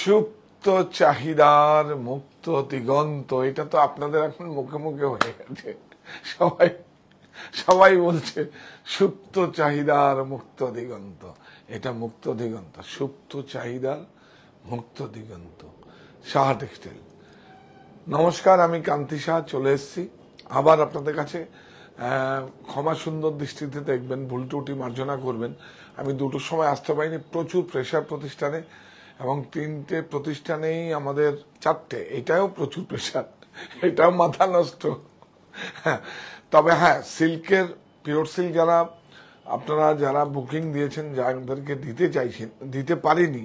সুপ্ত চাহিদার মুক্ত দিগন্ত, এটা তো আপনাদের এখন মুখে মুখে হয়ে গেছে। সবাই সবাই বলছে সুপ্ত চাহিদার মুক্ত দিগন্ত। এটা মুক্ত দিগন্ত, সুপ্ত চাহিদার মুক্ত দিগন্ত। সাহা টেক্সটাইল। নমস্কার, আমি কান্তি সাহা চলে এসেছি আবার আপনাদের কাছে। ক্ষমা সুন্দর দৃষ্টিতে দেখবেন, ভুল ত্রুটি মার্জনা করবেন। আমি দুটোর সময় আসতে পারিনি, প্রচুর প্রেশার প্রতিষ্ঠানে, এবং 3টে প্রতিষ্ঠানেই আমাদের 4টে, এটাও প্রচুর প্রেশার, এটাও মাথা নষ্ট। তবে হ্যাঁ, সিল্কের পিওর সিল্ক যারা বুকিং দিয়েছেন, যাদেরকে দিতে চাইছেন, দিতে পারিনি,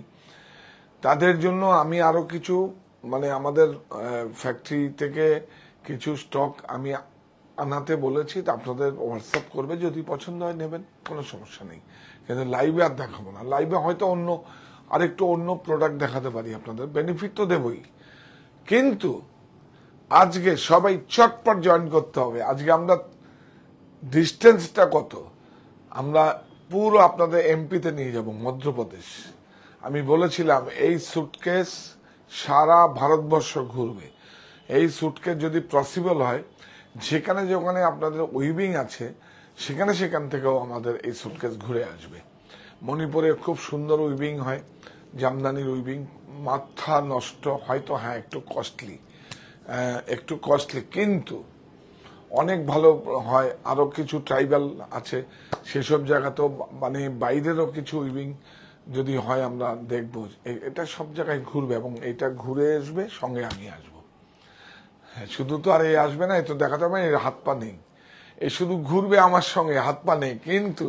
তাদের জন্য আমি আরো কিছু আমাদের ফ্যাক্টরি থেকে কিছু স্টক আমি আনাতে বলেছি। আপনাদের হোয়াটসঅ্যাপ করবে, যদি পছন্দ হয় নেবেন, কোনো সমস্যা নেই। কিন্তু লাইভে আর দেখাবো না। লাইভে হয়তো আরেকটু অন্য প্রোডাক্ট দেখাতে পারি, আপনাদের বেনিফিট তো দেবই, কিন্তু আজকে সবাই চটপট জয়েন করতে হবে। আজকে আমরা ডিস্টেন্সটা কত, আমরা পুরো আপনাদের এমপিতে নিয়ে যাব, মধ্যপ্রদেশ। আমি বলেছিলাম এই সুটকেস সারা ভারতবর্ষ ঘুরবে। এই সুটকেস যদি পসিবল হয়, যেখানে যেখানে আপনাদের উইভিং আছে সেখান থেকেও আমাদের এই সুটকেস ঘুরে আসবে। মণিপুরে খুব সুন্দর উইভিং হয়, জামদানির উইভিং, মাথা নষ্ট, হয়তো হ্যাঁ একটু কস্টলি, কিন্তু অনেক ভালো হয়। আরো কিছু ট্রাইবাল আছে, সেসব জায়গাতেও বাইরেরও কিছু উইভিং যদি হয় আমরা দেখবো। এটা সব জায়গায় ঘুরবে, এবং এটা ঘুরে আসবে, সঙ্গে আমি আসবো। হ্যাঁ, শুধু তো আর এই আসবে না, এ তো দেখাতে হবে এর হাত পা নেই, এ শুধু ঘুরবে আমার সঙ্গে, হাত পা নেই। কিন্তু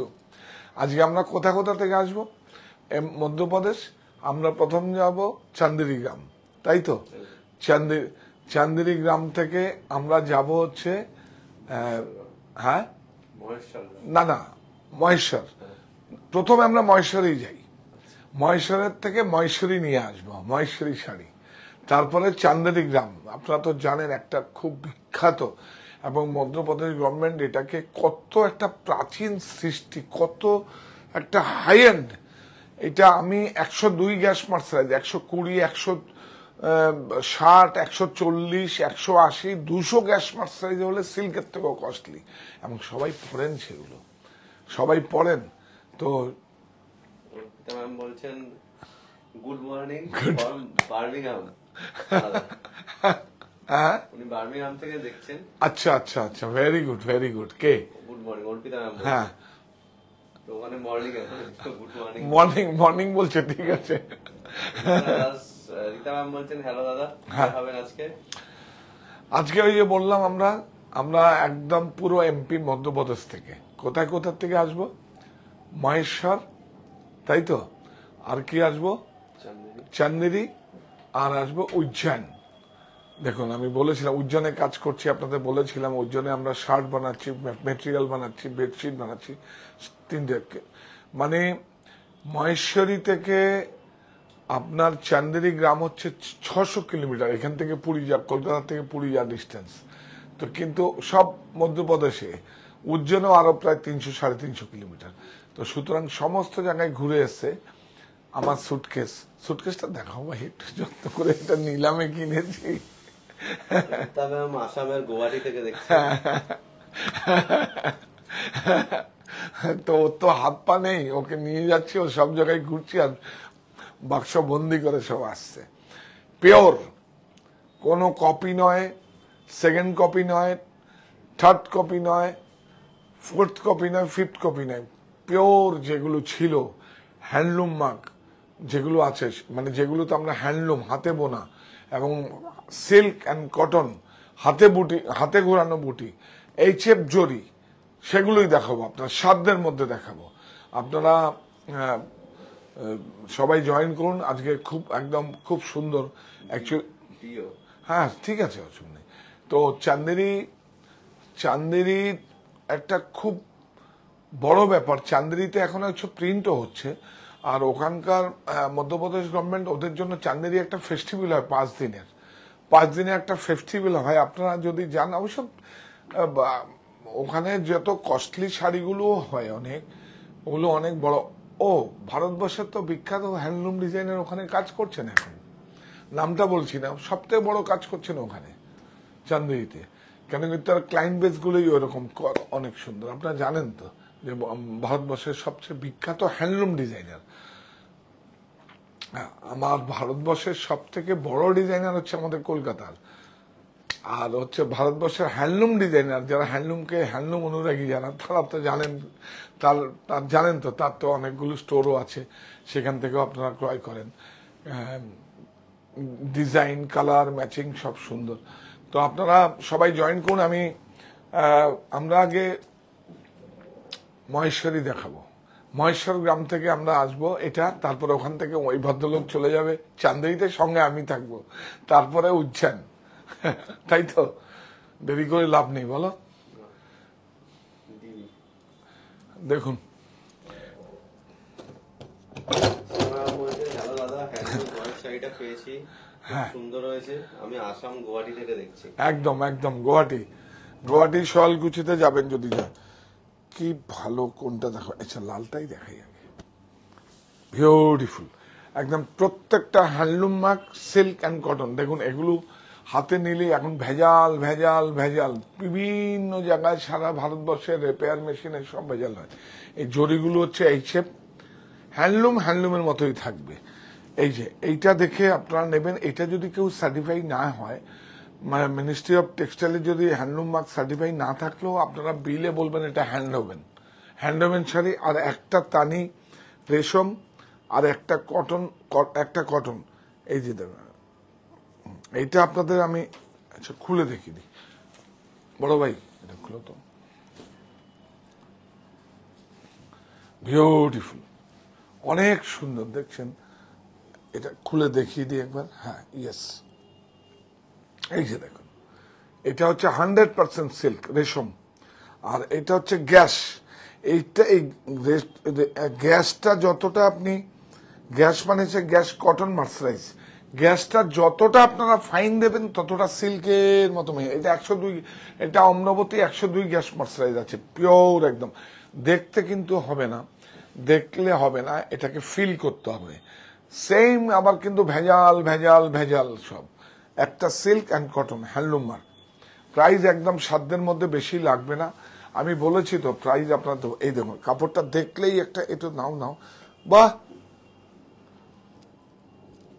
আজকে আমরা কোথা থেকে আসবো? মধ্যপ্রদেশ। আমরা প্রথম যাব চান্দেরি গ্রাম, তাই তো? চান্দেরি গ্রাম থেকে আমরা যাব হচ্ছে না মহেশ্বর। প্রথমে আমরা মহেশ্বরেই যাই, মহেশ্বরের থেকে মহেশ্বরী নিয়ে আসবো, মহেশ্বরী শাড়ি। তারপরে চান্দেরি গ্রাম, আপনারা তো জানেন, একটা খুব বিখ্যাত, এবং মধ্যপ্রদেশ গভর্নমেন্ট এটাকে কত একটা প্রাচীন সৃষ্টি, কত একটা হাই এন্ড। এটা আমি 102 গ্যাস মার্সারাইজ, 120, 160, 140, 180, 200 গ্যাস মার্সারাইজ হলে সিল্কের থেকেও কস্টলি, এবং সবাই পড়েন, সেগুলো সবাই পড়েন। তো বলছেন গুড মর্নিং ফ্রম বার্মিংহাম। হ্যাঁ, উনি বার্মিংহাম থেকে দেখছেন। আচ্ছা, ভেরি গুড। কে? Good morning, Arpita ma'am. হ্যাঁ, তো ওখানে মর্নিং, গুড মর্নিং বলছে, ঠিক আছে। রীতা ম্যাম বলছেন হ্যালো দাদা, হবেন আজকে ওই যে বললাম, আমরা একদম পুরো এমপি মধ্যপ্রদেশ থেকে। কোথা থেকে আসবো? মহেশ্বর, তাই তো? আর কি আসবো? চান্দেরি, আর আসবো উজ্জয়ন। দেখুন, আমি বলেছিলাম উজ্জয়নে কাজ করছি, আপনাদের বলেছিলাম উজ্জয়নে আমরা শার্ট বানাচ্ছি, মেটেরিয়াল বানাচ্ছি, বেডশিট বানাচ্ছি, 3টে। মহেশ্বরী থেকে আপনার চান্দেরি গ্রাম হচ্ছে 600 কিলোমিটার, এখান থেকে পুরী কলকাতা থেকে পুরী যা ডিস্টেন্স। তো কিন্তু সব মধ্যপ্রদেশে, উজ্জয়নেও আরো প্রায় 300-350 কিলোমিটার। তো সুতরাং সমস্ত জায়গায় ঘুরে এসছে। আমার সুটকেসটা দেখাও ভাই একটু যত্ন করে, এটা নিলামে কিনেছি। আসামের গুয়াহাটি থেকে দেখছি। তো ওর তো হাত পা নেই, ওকে নিয়ে যাচ্ছি, ও সব জায়গায় ঘুরছি, আর বাক্স বন্দি করে সব আসছে। পিওর, কোনো কপি নয়, সেকেন্ড কপি নয়, থার্ড কপি নয়, ফোর্থ কপি নয়, ফিফথ কপি নয়। পিওর যেগুলো ছিল, হ্যান্ডলুম মার্ক যেগুলো আছে, যেগুলোতে আমরা হ্যান্ডলুম, হাতে বোনা, এবং সিল্ক অ্যান্ড কটন, হাতে ঘোরানো বুটি, HF জরি, সেগুলোই দেখাবো। আপনার সাধ্যের মধ্যে দেখাবো। আপনারা সবাই জয়েন করুন। আজকে খুব সুন্দর অ্যাকচুয়ালি। হ্যাঁ, ঠিক আছে, অসুবিধা নেই। তো চান্দেরি একটা খুব বড় ব্যাপার। চান্দেরিতে এখন প্রিন্টও হচ্ছে, আর ওখানকার মধ্যপ্রদেশ গভর্নমেন্ট ওদের জন্য চান্দেরি একটা ফেস্টিভ্যাল হয়, 5 দিনের একটা ফেস্টিভ্যাল হয়। আপনারা যদি যান, অবশ্য ওখানে যত কস্টলি শাড়িগুলো হয়, ওগুলো অনেক বড়। ভারতবর্ষের তো বিখ্যাত হ্যান্ডলুম ডিজাইনের ওখানে কাজ করছেন এখন। নামটা বলছি না, সবথেকে বড় কাজ করছেন ওখানে চান্দেরিতে। কেন কি তার ক্লায়েন্ট বেস গুলোই ওরকম অনেক সুন্দর। আপনারা জানেন তো যে ভারতবর্ষের সবচেয়ে বিখ্যাত হ্যান্ডলুম ডিজাইনার, আমার ভারতবর্ষের সব থেকে বড় ডিজাইনার হচ্ছে আমাদের কলকাতার, আর হচ্ছে ভারতবর্ষের হ্যান্ডলুম ডিজাইনার যারা হ্যান্ডলুম অনুরাগী যারা, তারা তো জানেন, তার জানেন তো তার তো অনেকগুলো স্টোরও আছে, সেখান থেকেও আপনারা ক্রয় করেন। ডিজাইন, কালার, ম্যাচিং সব সুন্দর। তো আপনারা সবাই জয়েন করুন। আমরা আগে মহেশ্বরী দেখাবো, মহেশ্বর গ্রাম থেকে আমরা আসবো এটা, তারপরে ওখান থেকে ওই ভদ্রলোক চলে যাবে চান্দেরিতে, সঙ্গে আমি থাকবো, তারপরে উজ্জয়ন। তাই তো, দেরি করে লাভ নেই বলো। দেখুন সুন্দর হয়েছে, আমি আসাম গুয়াহাটি থেকে দেখছি। একদম একদম গুয়াহাটি শয়ালকুচিতে যাবেন যদি যান। কি ভালো, কোনটা দেখো, আচ্ছা লালটাই দেখাই আগে। বিউটিফুল একদম, প্রত্যেকটা handloom mark, silk and cotton. দেখুন এগুলো হাতে নিলে এখন ভেজাল ভেজাল ভেজাল, বিভিন্ন জায়গায় সারা ভারতবর্ষের রিপেয়ার মেশিনে সব ভেজাল হয়। এই জরিগুলো হচ্ছে এই শেপ, হ্যান্ডলুমের মতোই থাকবে। এই যে এইটা দেখে আপনারা নেবেন। এটা যদি কেউ সার্টিফাই না হয়, মানে মিনিস্ট্রি অফ টেক্সটাইলে যদি হ্যান্ডলুম মার্ক সার্টিফাই না থাকলেও আপনারা বিলে বলবেন এটা হ্যান্ডওভেন শাড়ি। আর একটা তানি রেশম আর একটা কটন, এই যে দেখুন এইটা আপনাদের আমি আচ্ছা খুলে দেখিয়ে দিই। বড় ভাই এটা খুলো তো, বিউটিফুল, অনেক সুন্দর, দেখছেন? এটা খুলে দেখিয়ে দিই একবার। হ্যাঁ, ইয়েস, এই যে দেখুন, এটা হচ্ছে 100% সিল্ক রেশম, আর এটা হচ্ছে গ্যাস। এইটা এই গ্যাসটা যতটা আপনি, গ্যাস মানে হচ্ছে গ্যাস কটন মার্সারাইজ, গ্যাসটা যতটা আপনারা ফাইন দেবেন ততটা সিল্কের মতো। এটা 102, এটা অমরাবতী 102 গ্যাস মার্সারাইজ আছে, পিওর একদম। দেখতে কিন্তু হবে না, দেখলে হবে না, এটাকে ফিল করতে হবে। সেম আবার কিন্তু ভেজাল ভেজাল ভেজাল সব। একটা silk and cotton handloom mark. Price একদম সাধ্যের মধ্যে, বেশি লাগবে না। আমি বলেছি তো প্রাইস আপনার তো, এই দেখুন কাপড়টা দেখলেই একটা, এটা নাও বাহ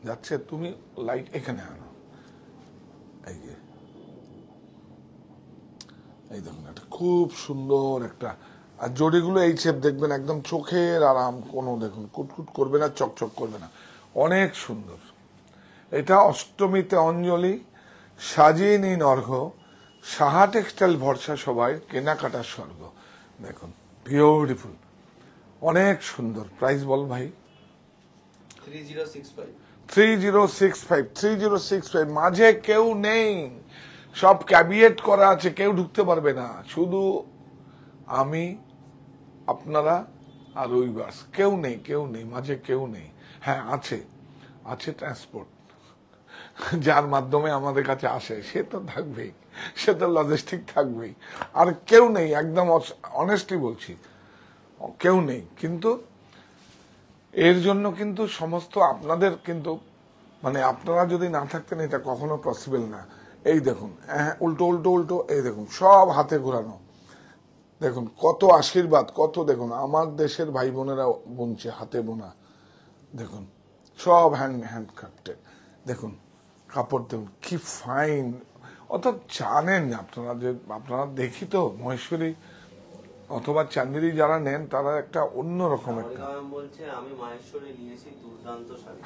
যাচ্ছে। তুমি লাইট এখানে আনো, এই যে এই দেখুন, একটা খুব সুন্দর একটা। আর জড়িগুলো এই শেপ দেখবেন, একদম চোখের আরাম, কোনো দেখুন কুটকুট করবে না, চকচক করবে না, অনেক সুন্দর। এটা অষ্টমীতে অঞ্জলি, সাজিয়ে নিন অর্ঘ্য, সাহা টেক্সটাইল ভরসা সবাই, কেনাকাটার স্বর্গ। দেখুন বিউটিফুল, অনেক সুন্দর। প্রাইস বল ভাই। 3065 মাঝে কেউ নেই, সব ক্যাবিয়েট করা আছে, কেউ ঢুকতে পারবে না, শুধু আমি, আপনারা আর ওই বাস, কেউ নেই মাঝে, কেউ নেই। হ্যাঁ আছে ট্রান্সপোর্ট, যার মাধ্যমে আমাদের কাছে আসে, সে তো থাকবেই, সে তো লজিস্টিক থাকবেই। আর কেউ নেই, একদম অনেস্টলি বলছি, কেউ নেই। কিন্তু এর জন্য কিন্তু সমস্ত আপনাদের কিন্তু, মানে আপনারা যদি না থাকতেন এটা কখনো পসিবল না। এই দেখুন উল্টো, এই দেখুন সব হাতে ঘোরানো, দেখুন কত আশীর্বাদ, কত দেখুন আমার দেশের ভাই বোনেরা বুনছে, হাতে বোনা, দেখুন সব হ্যান্ড ক্রাফটেড। দেখুন কাপড় দেখুন কি ফাইন। অর্থাৎ জানেন আপনারা, যে আপনারা দেখি তো মহেশ্বরী অথবা চান্দেরি যারা নেন তারা একটা অন্যরকম একটা,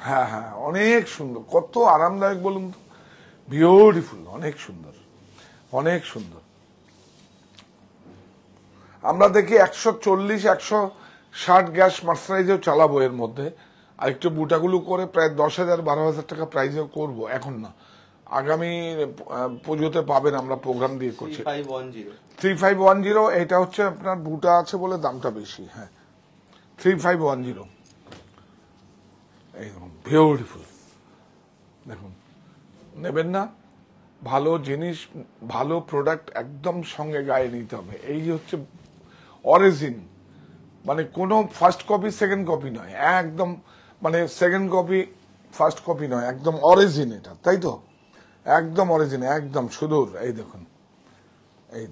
হ্যাঁ অনেক সুন্দর, কত আরামদায়ক বলুন তো, বিউটিফুল, অনেক সুন্দর। আমরা দেখি 140 160 গ্যাস মার্সারাইজেও চালাবো এর মধ্যে, আর একটু বুটাগুলো করে প্রায় 10,000 12,000 টাকা প্রাইজেও করবো, এখন না, আগামী পুজোতে পাবেন, আমরা প্রোগ্রাম দিয়ে করছি। 3510, এটা হচ্ছে আপনার বুটা আছে বলে দামটা বেশি। হ্যাঁ 3510, এইরকম বিউটিফুল। দেখুন নেবেন না, ভালো জিনিস, ভালো প্রোডাক্ট একদম সঙ্গে গায়ে নিতে হবে। এই হচ্ছে অরিজিন, মানে কোনো ফার্স্ট কপি সেকেন্ড কপি নয়, একদম মানে সেকেন্ড কপি ফার্স্ট কপি নয়, একদম অরিজিন এটা, তাই তো? একদম অরিজিন, একদম সুদূর। এই দেখুন, এই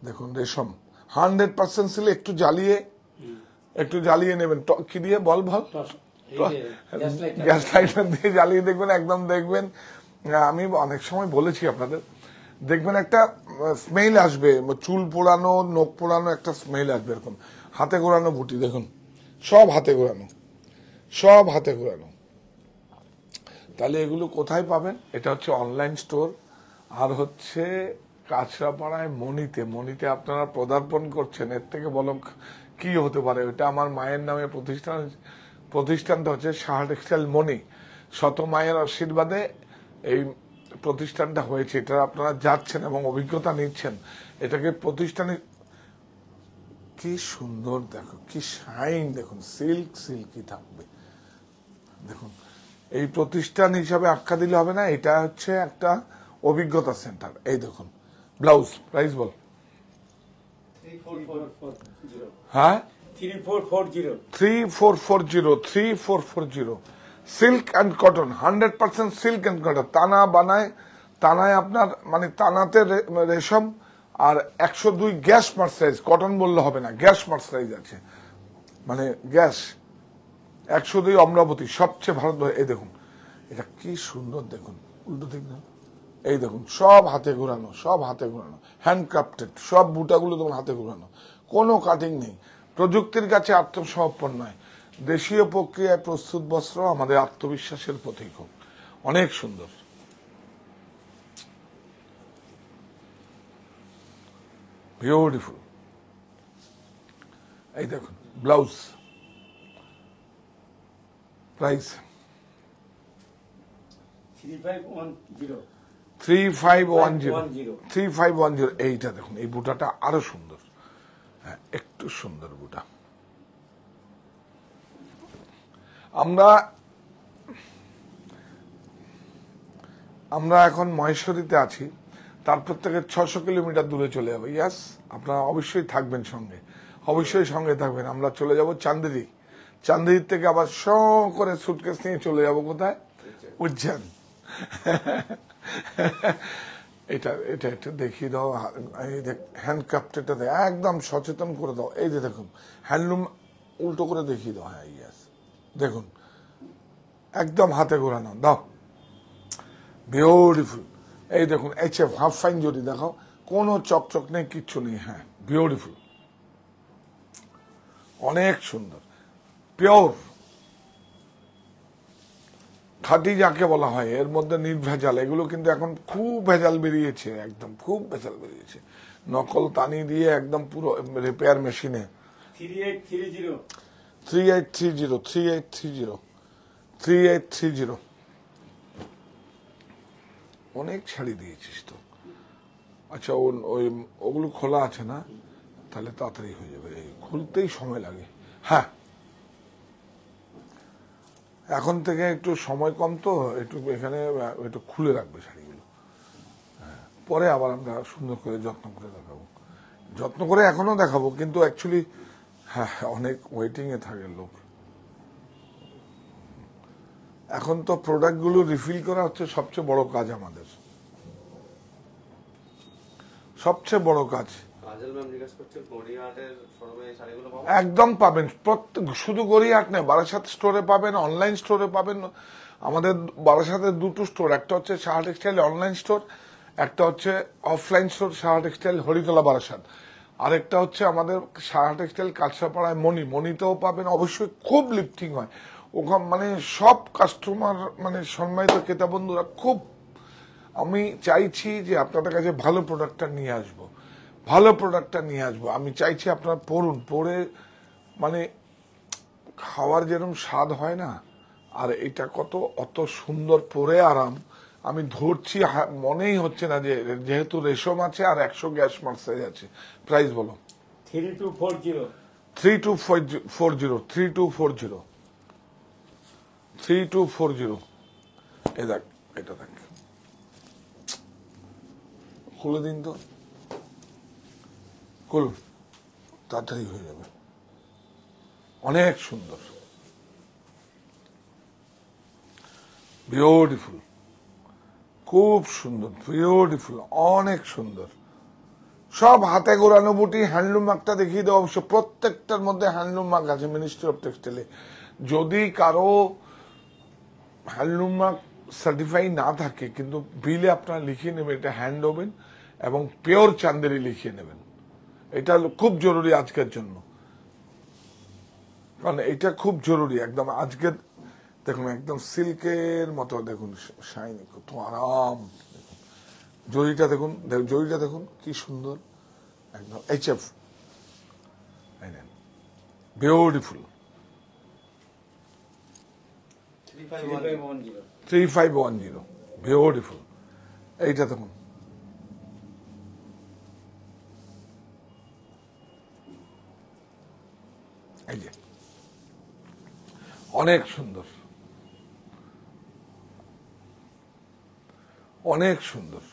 দেখুন রেশম 100% সিল। একটু জ্বালিয়ে নেবেন, কি দিয়ে? বল গ্যাস লাইটার দিয়ে জ্বালিয়ে দেখবেন, একদম দেখবেন। আমি অনেক সময় বলেছি আপনাদের, দেখবেন একটা স্মেল আসবে, চুল পোড়ানো, নখ পোড়ানো একটা স্মেল আসবে এরকম। হাতে ঘোরানো বুটি দেখুন, সব হাতে ঘোরানো। তাহলে এগুলো কোথায় পাবেন? এটা হচ্ছে অনলাইন স্টোর, আর হচ্ছে কাঁচরাপাড়ায় মণিতে আপনারা পদার্পণ করছেন। এর থেকে বলো কি হতে পারে? ওটা আমার মায়ের নামে প্রতিষ্ঠানটা হচ্ছে সাহা টেক্সটাইল মণি। শত মায়ের আশীর্বাদে এই প্রতিষ্ঠানটা হয়েছে। এটা আপনারা যাচ্ছেন এবং অভিজ্ঞতা নিচ্ছেন। এটাকে প্রতিষ্ঠানে কি সুন্দর, দেখো কি শাইন, দেখুন সিল্কি থাকবে। দেখুন, এই প্রতিষ্ঠান হিসাবে আখ্যা দিলে হবে না, এটা হচ্ছে একটা অভিজ্ঞতা সেন্টার। এই দেখুন ব্লাউজ প্রাইস বল। 3440। হ্যাঁ, 3440। Silk and cotton, 100% silk and cotton. তানায় আপনার মানে তানাতে রেশম, আর 102 গ্যাস মার্সাইজ। কটন বললে হবে না, গ্যাস মার্সাইজ আছে, মানে গ্যাস 102 অমরাবতী, সবচেয়ে ভারত। এই দেখুন এটা কি সুন্দর, দেখুন উল্টো দিক না, এই দেখুন সব হাতে ঘোরানো, হ্যান্ডক্রাফটেড, সব বুটাগুলো দেখুন হাতে ঘোরানো, কোনো কাটিং নেই। প্রযুক্তির কাছে আত্মসমর্পণ নয়, দেশীয় প্রক্রিয়ায় প্রস্তুত বস্ত্র আমাদের আত্মবিশ্বাসের প্রতীক। অনেক সুন্দর, বিউটিফুল। এই দেখুন ব্লাউজ প্রাইস 3510। এইটা দেখুন, এই বুটাটা আরো সুন্দর, হ্যাঁ একটু সুন্দর বুটা। আমরা এখন মহেশ্বরীতে আছি, তারপর থেকে 600 কিলোমিটার দূরে চলে যাবো। ইয়াস, আপনারা অবশ্যই থাকবেন সঙ্গে, থাকবেন। আমরা চলে যাব চান্দেরির থেকে আবার করে সুটকেস নিয়ে চলে যাব কোথায়? উজ্জয়ন। এটা একটু দেখিয়ে দাও, হ্যান্ডক্রাফটেড একদম সচেতন করে দাও। এই যে দেখুন হ্যান্ডলুম, উল্টো করে দেখিয়ে দাও। হ্যাঁ ইয়াস, দেখুন একদম হাতে ঘোরানো, দাও বিউটিফুল। এই দেখুন HF হাফ ফাইন জরি, দেখাও কোনো চকচক নেই, কিচ্ছু নেই। হ্যাঁ বিউটিফুল, অনেক সুন্দর, পিওর খাঁটি যাকে বলা হয়, এর মধ্যে নির্ভেজাল। এগুলো কিন্তু এখন খুব ভেজাল বেরিয়েছে, একদম খুব ভেজাল বেরিয়েছে, নকল তানি দিয়ে একদম পুরো রিপেয়ার মেশিনে। 3830 অনেক ছাড়ি দিয়েছিস তো। আচ্ছা, ওগুলো খোলা আছে না? তাহলে তাড়াতাড়ি হয়ে যাবে, খুলতেই সময় লাগে। হ্যাঁ, এখন থেকে একটু সময় কম তো, একটু এখানে একটু খুলে রাখবে শাড়িগুলো, পরে আবার আমরা সুন্দর করে যত্ন করে এখনো দেখাবো, কিন্তু অ্যাকচুয়ালি হ্যাঁ অনেক ওয়েটিং এ থাকে লোক। এখন তো প্রোডাক্টগুলো রিফিল করা হচ্ছে সবচেয়ে বড় কাজ আমাদের, সবচেয়ে বড় কাজ। একদম পাবেন, শুধু গড়িয়াহাট নয়, বারাসাত স্টোরে পাবেন, অনলাইন স্টোরে পাবেন। আমাদের বারাসাতের দুটো স্টোর, একটা হচ্ছে সাহা টেক্সটাইল অনলাইন স্টোর, একটা হচ্ছে offline store Saha textile Haritala Barasat, আরেকটা হচ্ছে আমাদের সাহা টেক্সটাইল কাঁচরাপাড়ায় মণিতেও পাবেন। অবশ্যই খুব লিফটিং হয় ওখানে, মানে সব কাস্টমার, মানে সম্মানিত ক্রেতা বন্ধুরা, খুব আমি চাইছি যে আপনাদের কাছে ভালো প্রোডাক্টটা নিয়ে আসবো। আমি চাইছি আপনারা পরে মানে খাওয়ার যেরকম স্বাদ হয় না, আর এটা অত সুন্দর পরে আরাম। আমি ধরছি, মনেই হচ্ছে না যে, যেহেতু রেশম আছে আর 100 গ্যাস মার্সাইজ আছে। প্রাইস বলো। 3240। এটা দেখ, খুলে দিন তো, তাড়াতাড়ি হয়ে যাবে, অনেক সুন্দর। বিউটিফুল, খুব সুন্দর, বিউটিফুল, অনেক সুন্দর। সব হাতে গোড়ানো বুটি। হ্যান্ডলুম মার্কটা দেখিয়ে দেওয়া অবশ্য, প্রত্যেকটার মধ্যে হ্যান্ডলুম মার্ক আছে মিনিস্ট্রি অফ টেক্সটাইলে। যদি কারো হ্যান্ডলুম মার্ক সার্টিফাই না থাকে কিন্তু বিলে আপনারা লিখিয়ে নেবেন এটা হ্যান্ড ওভেন এবং পিওর চান্দেরি লিখিয়ে নেবেন। এটা খুব জরুরি আজকের জন্য, কারণ এটা খুব জরুরি একদম। আজকে দেখুন একদম সিল্কের মতো, দেখুন শাইনি, কত আরাম। জরিটা দেখুন, জরিটা দেখুন কি সুন্দর, একদম HF, বিউটিফুল। 3510, বিউটিফুল। এইটা দেখুন, এই যে অনেক সুন্দর, অনেক সুন্দর।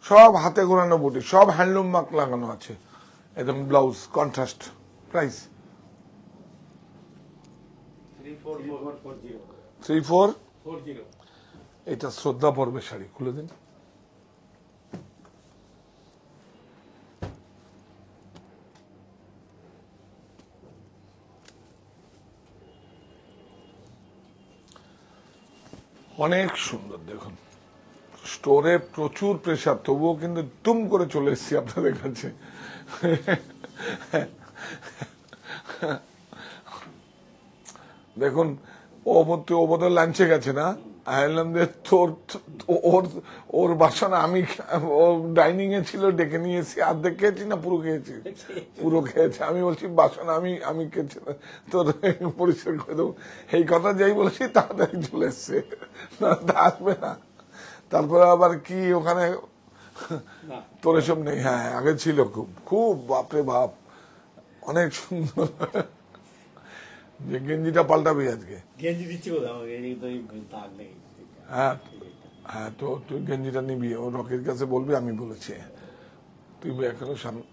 সব হাতে গোড়ানো বুটি, সব হ্যান্ডলুম মার্ক লাগানো আছে। একদম ব্লাউজ কন্ট্রাস্ট। প্রাইস 3440। এটা শ্রদ্ধা পর্বে শাড়ি, খুলে দিন। অনেক সুন্দর। দেখুন স্টোরে প্রচুর প্রেসার, তবুও কিন্তু তুম করে চলে এসেছি আপনাদের কাছে। দেখুন ও বোধহয় লাঞ্চে গেছে না, আইলাম যে তোর ওর বাসন আমি, ও ডাইনিং এ ছিল, ডেকে নিয়েছি, অর্ধেক খেয়েছি না পুরো খেয়েছি? পুরো খেয়েছে। আমি বলছি বাসন আমি খেয়েছি, তোর পরিষ্কার করে দেবো। এই কথা যাই বলেছি তাড়াতাড়ি চলে এসছে, আসবে না। তারপরে আবার কি ওখানে তোর এসব নেই। হ্যাঁ আগে ছিল, খুব খুব বাপরে বাপ, অনেক সুন্দর। যে গেঞ্জিটা পাল্টাবি আজকে, গেঞ্জি দিচ্ছি হ্যাঁ হ্যাঁ, তো তুই গেঞ্জিটা নিবি, ও রকির কাছে বলবি আমি বলেছি, তুই এখনো সামনে।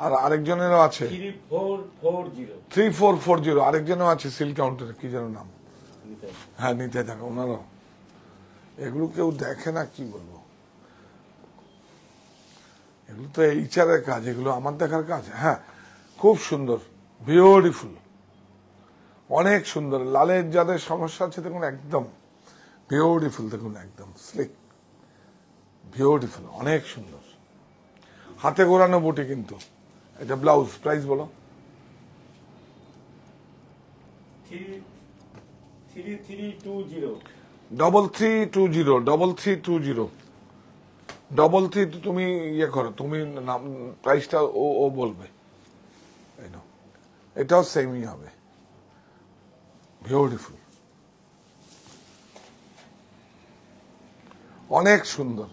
আর আরেকজনেরও আছে 3440, আরেকজনও আছে সিল্ক কাউন্টারে, কি যেন নাম, হ্যাঁ নিতে থাকো। ওনারও এগুলো কেউ দেখে না, কি বলবো, এগুলো তো HR এর কাজ, এগুলো আমার দেখার কাজ। হ্যাঁ খুব সুন্দর, বিউটিফুল, অনেক সুন্দর। লালের যাদের সমস্যা আছে দেখুন একদম বিউটিফুল, দেখুন একদম স্লিক, বিউটিফুল, অনেক সুন্দর। হাতে গোড়ানো বুটি কিন্তু। এটা ব্লাউজ, প্রাইস বলো। 3320 তুমি ইয়ে করো, তুমি প্রাইসটা ও বলবে। এটাও সেমই হবে, বিউটিফুল, অনেক সুন্দর।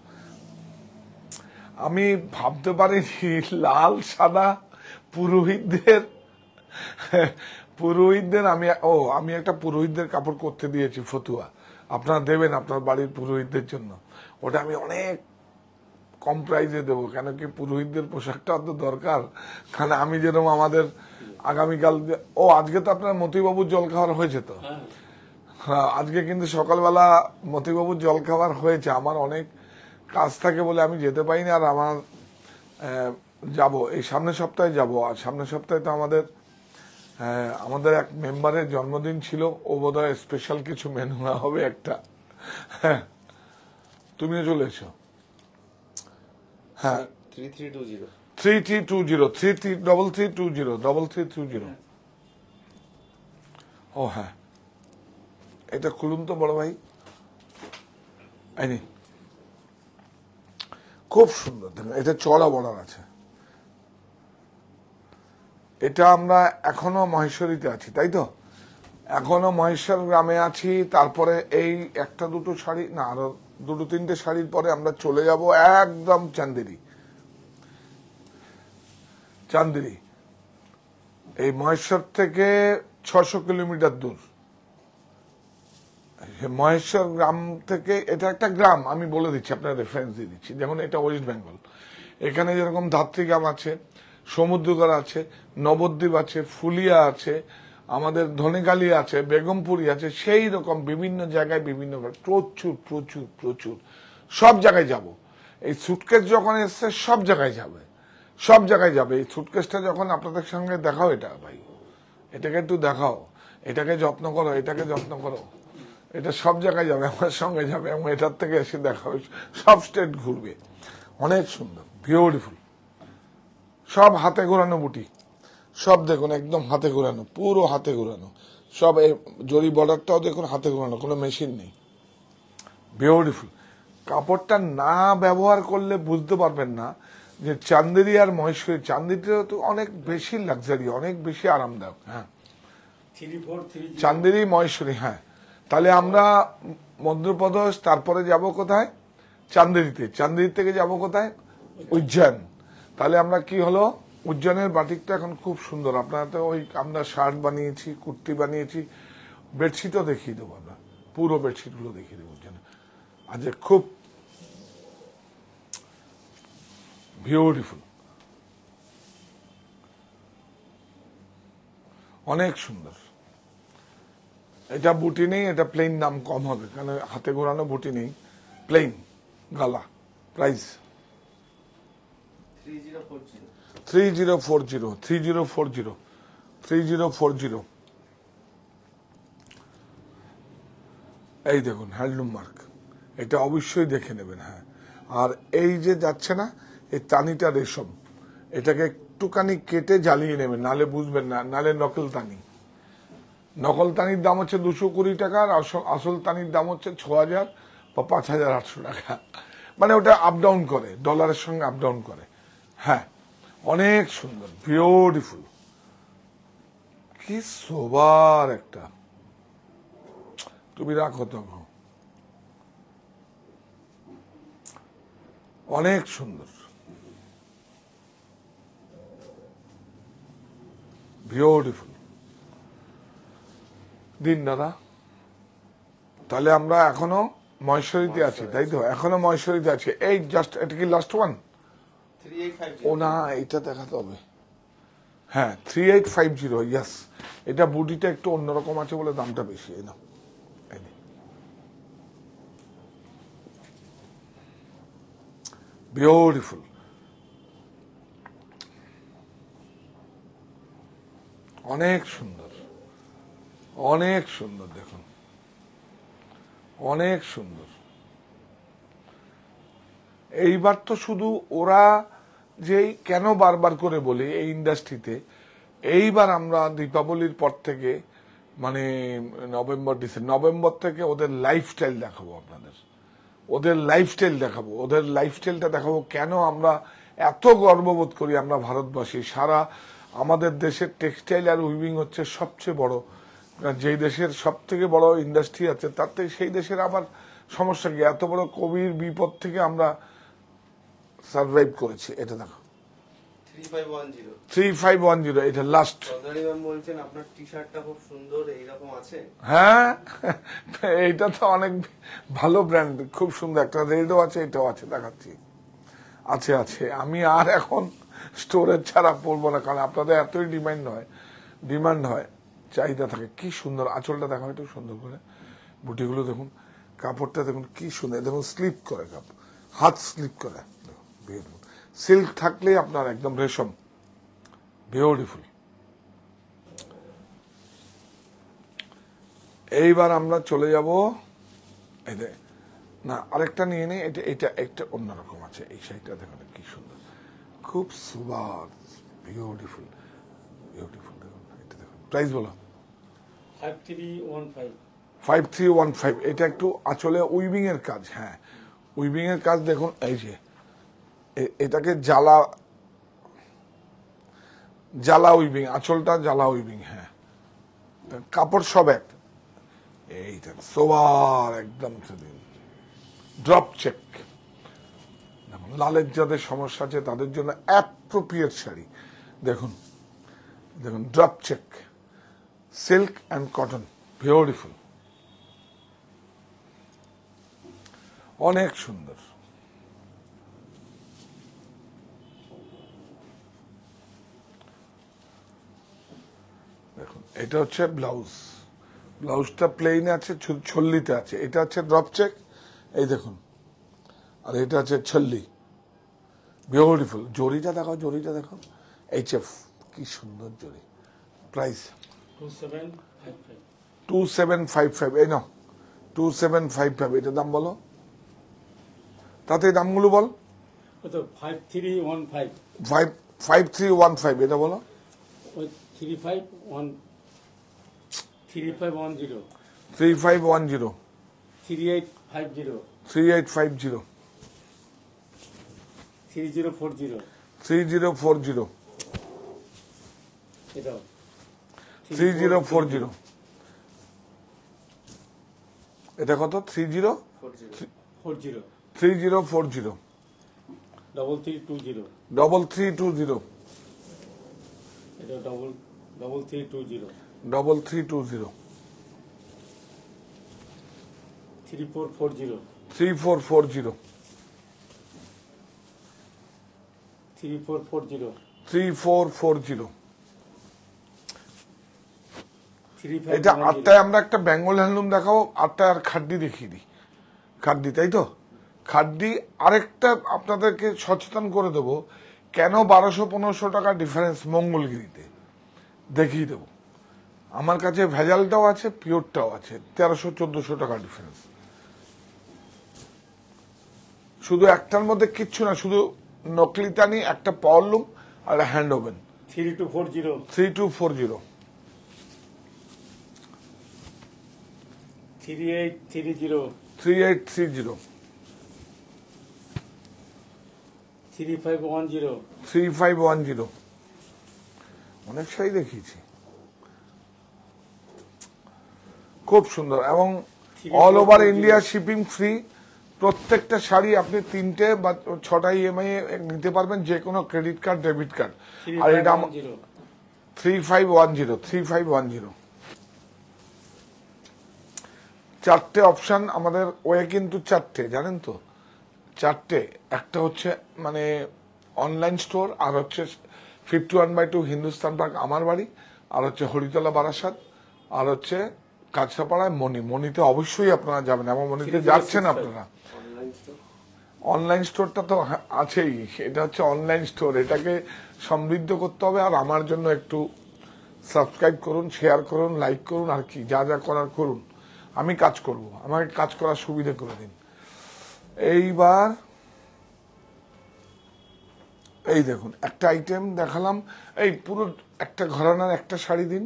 আমি ভাবতে পারিনি লাল সাদা পুরোহিতদের আমি একটা পুরোহিতদের কাপড় করতে দিয়েছি, ফতুয়া। আপনারা দেবেন আপনার বাড়ির পুরোহিতদের জন্য, ওটা আমি অনেক কম প্রাইসে দেবো, কেন কি পুরোহিতদের পোশাকটা তো দরকার। কারণ আমি যেরকম আমাদের আগামীকাল, আজকে তো আপনার মতিবাবুর জল খাওয়ার হয়েছে তো, হ্যাঁ আজকে কিন্তু সকালবেলা মতিবাবুর জল খাওয়ার হয়েছে। আমার অনেক কাজ থাকে বলে আমি যেতে পারিনি, আর আমার যাব এই সামনের সপ্তাহে যাব। আর সামনের সপ্তাহে তো আমাদের এক মেম্বারের জন্মদিন ছিল, ও বোধহয় স্পেশাল কিছু মেনু হবে একটা। হ্যাঁ তুমিও চলে এসো। হ্যাঁ 3320 ও হ্যাঁ, এটা খুলুন তো বড় ভাই। খুব সুন্দর, দেখুন এটা চড়া বর্ডার আছে। এটা আমরা এখনো মহেশ্বরীতে আছি, তাই তো? এখনো মহেশ্বর গ্রামে আছি। তারপরে এই একটা দুটো শাড়ি না, আরো দুটো তিনটে শাড়ির পরে আমরা চলে যাব একদম চান্দেরি। এই মহেশ্বর থেকে 600 কিলোমিটার দূর। মহেশ্বর গ্রাম থেকে, এটা একটা গ্রাম, আমি বলে দিচ্ছি, আপনার রেফারেন্স দিয়ে দিচ্ছি। যেমন এটা ওয়েস্ট বেঙ্গল, এখানে যেরকম ধাত্রী গ্রাম আছে, সমুদ্রগড় আছে, নবদ্বীপ আছে, ফুলিয়া আছে, আমাদের ধনেখালি আছে, বেগমপুরি আছে, সেই রকম বিভিন্ন জায়গায় বিভিন্ন প্রচুর প্রচুর প্রচুর সব জায়গায় যাব। এই সুটকেস যখন এসছে সব জায়গায় যাবে, সব জায়গায় যাবে। এই সুটকেসটা যখন আপনাদের সঙ্গে দেখাও, এটা ভাই এটাকে একটু দেখাও, এটাকে যত্ন করো, এটাকে যত্ন করো, এটা সব জায়গায় যাবে, আমার সঙ্গে যাবে এবং এটার থেকে এসে দেখাবে, সব স্টেট ঘুরবে। অনেক সুন্দর, বিউটিফুল, সব হাতে ঘোরানো বুটি, সব দেখুন একদম হাতে ঘোরানো, পুরো হাতে ঘোরানো, সব জরি বর্ডারটাও দেখুন হাতে ঘোরানো, কোনো মেশিন নেই। বিউটিফুল। কাপড়টা না ব্যবহার করলে বুঝতে পারবেন না যে চান্দেরি আর মহেশ্বরী। চান্দেরিটা তো অনেক বেশি লাক্সারি, অনেক বেশি আরামদায়ক। হ্যাঁ, চান্দেরি মহেশ্বরী। হ্যাঁ, তাহলে আমরা মধ্যপ্রদেশ, তারপরে যাব কোথায়? চান্দেরিতে। চান্দেরি থেকে যাব কোথায়? উজ্জয়ন। তাহলে আমরা কি হলো, উজ্জয়নের বাটিকটা এখন খুব সুন্দর। আপনারা তো ওই আমরা শার্ট বানিয়েছি, কুর্তি বানিয়েছি, বেডশিটও দেখিয়ে দেবো, আমরা পুরো বেডশিটগুলো দেখিয়ে দেবো উজ্জয়নে। আজ খুব বিউটিফুল, অনেক সুন্দর। এটা বুটি নেই, এটা প্লেন, দাম কম হবে কারণ হাতে ঘোরানো বুটি নেই, প্লেন গালা। প্রাইস 3040। এই দেখুন হ্যান্ডলুম মার্ক, এটা অবশ্যই দেখে নেবেন। হ্যাঁ, আর এই যে যাচ্ছে না, এই তানিটা রেশম, এটাকে একটুখানি কেটে জ্বালিয়ে নেবেন, নালে বুঝবেন না, নালে নকল তানি। নকল তানির দাম হচ্ছে 220 টাকা, আর আসল তানির দাম হচ্ছে 6000 বা 5800 টাকা। মানে ওটা আপ ডাউন করে, ডলারের সঙ্গে আপ ডাউন করে। হ্যাঁ, অনেক সুন্দর, বিউটিফুল, কি সোবার একটা। তুমি রাখো তো, অনেক সুন্দর, বিউটিফুল। দিন দাদা, তাহলে আমরা এখনো মহেশ্বরীতে আছি, তাই তো? এখনো মহেশ্বরীতে আছি। এই জাস্ট, এটা কি লাস্ট ওয়ান? ও না, এটা দেখাতে হবে। হ্যাঁ, 3850। ইয়াস, এটা বুটিটা একটু অন্যরকম আছে বলে দামটা বেশি। এই নাও, বিউটিফুল, অনেক সুন্দর, অনেক সুন্দর। দেখুন, অনেক সুন্দর। এইবার তো শুধু ওরা যেই কেন বারবার করে বলি এই ইন্ডাস্ট্রিতে, এইবার আমরা দীপাবলির পর থেকে, মানে নভেম্বর থেকে ওদের লাইফস্টাইল দেখাবো আপনাদের, ওদের লাইফস্টাইল দেখাবো, ওদের লাইফস্টাইলটা দেখাবো। কেন আমরা এত গর্ববোধ করি আমরা ভারতবাসী। সারা আমাদের দেশের টেক্সটাইল আর উইভিং হচ্ছে সবচেয়ে বড়, যেই দেশের সব থেকে বড় ইন্ডাস্ট্রি আছে, তাতে সেই দেশের আবার সমস্যা কি? এত বড় কোভিড বিপদ থেকে আমরা সার্ভাইভ করেছি। এটা দেখো, 3510, এটা লাস্ট। বলছেন আপনার টি শার্টটা খুব সুন্দর, এইরকম আছে? হ্যাঁ, এইটা তো অনেক ভালো ব্র্যান্ড, খুব সুন্দর। একটা রেডও আছে, এটাও আছে, দেখাচ্ছি। আছে আছে, আমি আর এখন স্টোরেজ ছাড়া পড়বো না, কারণ আপনাদের এতই ডিমান্ড হয়, চাহিদা থাকে। কি সুন্দর আঁচলটা দেখা, একটু সুন্দর করে বুটিগুলো দেখুন, কাপড়টা দেখুন কি সুন্দর। দেখুন স্লিপ করে কাপড়, হাত স্লিপ করে, বিউটিফুল। সিল্ক থাকলে আপনার একদম রেশম, বিউটিফুল। এইবার আমরা চলে যাব, না আরেকটা নিয়ে নেই, এটা একটা অন্যরকম আছে। এই শাড়িটা দেখুন কি সুন্দর, খুব সুবার, বিউটিফুল, বিউটিফুল। দেখুন এটা, দেখুন প্রাইস বলো। 5315। এটা একটু আঁচলে উইভিং এর কাজ। হ্যাঁ, উইভিং এর কাজ দেখুন। এই যে এটাকে জ্বালা উইভিং, আঁচলটা জ্বালা উইভিং। হ্যাঁ, কাপড় সব এক। এইটা সোবার একদম ড্রপ চেক। লালের যাদের সমস্যা আছে তাদের জন্য অ্যাপ্রোপ্রিয়েট শাড়ি। দেখুন দেখুন, drop check, silk and cotton, beautiful, অনেক সুন্দর। দেখুন এটা হচ্ছে ব্লাউজ, ব্লাউজটা প্লেন আছে, ছল্লিতে আছে। এটা হচ্ছে ড্রপ চেক, এই দেখুন, আর এটা হচ্ছে ছল্লি, বিউটিফুল। জরিটা দেখো, জরিটা দেখো, HF, কি সুন্দর জরি। প্রাইস 2755। এই নাও 2755, এটা দাম বলো, তাতে দামগুলো বল। 5315 5315, এটা বলো। 3510 3510 3850 3850 3040 3040 এটাও 3040। এটা কত? 30 40 3040 3320 3320 এটা double 320 3320 3440 3440 3440 3440। 3510 এটা 8টায় আমরা একটা বেঙ্গল হ্যান্ডলুম দেখাবো, 8টায় আর খাড্ডি দেখিয়ে দিই। খাড্ডি, তাই তো? খাড্ডি আরেকটা আপনাদেরকে সচেতন করে দেবো, কেন 1200-1500 টাকা ডিফারেন্স মঙ্গলগিরিতে দেখিয়ে দেবো। আমার কাছে ভেজালটাও আছে, পিওরটাও আছে, 1300-1400 টাকা ডিফারেন্স। শুধু একটার মধ্যে কিচ্ছু না, শুধু নকলিতানি, একটা পাওয়ারলুম আর হ্যান্ড ওভেন। 3240 3240 3830 3830 3510 3510। অনেক শাড়ি দেখিয়েছি, খুব সুন্দর, এবং all over India shipping free. প্রত্যেকটা শাড়ি আপনি 3টে বা 6টা EMI নিতে পারবেন, যে কোনো ক্রেডিট কার্ড, ডেবিট কার্ড। আর এটা 3510 4টে অপশন আমাদের ওয়ে, কিন্তু 4টে, জানেন তো? 4টে, একটা হচ্ছে মানে অনলাইন স্টোর, আর হচ্ছে 51/2 হিন্দুস্তান পার্ক আমার বাড়ি, আর হচ্ছে হরিতলা বারাসাত, আর হচ্ছে কাছড়াপাড়ায় মণিতে অবশ্যই আপনারা যাবেন, এবং মণিতে যাচ্ছেন আপনারা। অনলাইন স্টোরটা তো আছেই, এটা হচ্ছে অনলাইন স্টোর, এটাকে সমৃদ্ধ করতে হবে। আর আমার জন্য একটু সাবস্ক্রাইব করুন, শেয়ার করুন, লাইক করুন, আর কি যা যা করার করুন। আমি কাজ করব, আমাকে কাজ করার সুবিধা করে দিন। এইবার এই দেখুন, একটা আইটেম দেখালাম, এই পুরো একটা ঘরানার একটা শাড়ি দিন,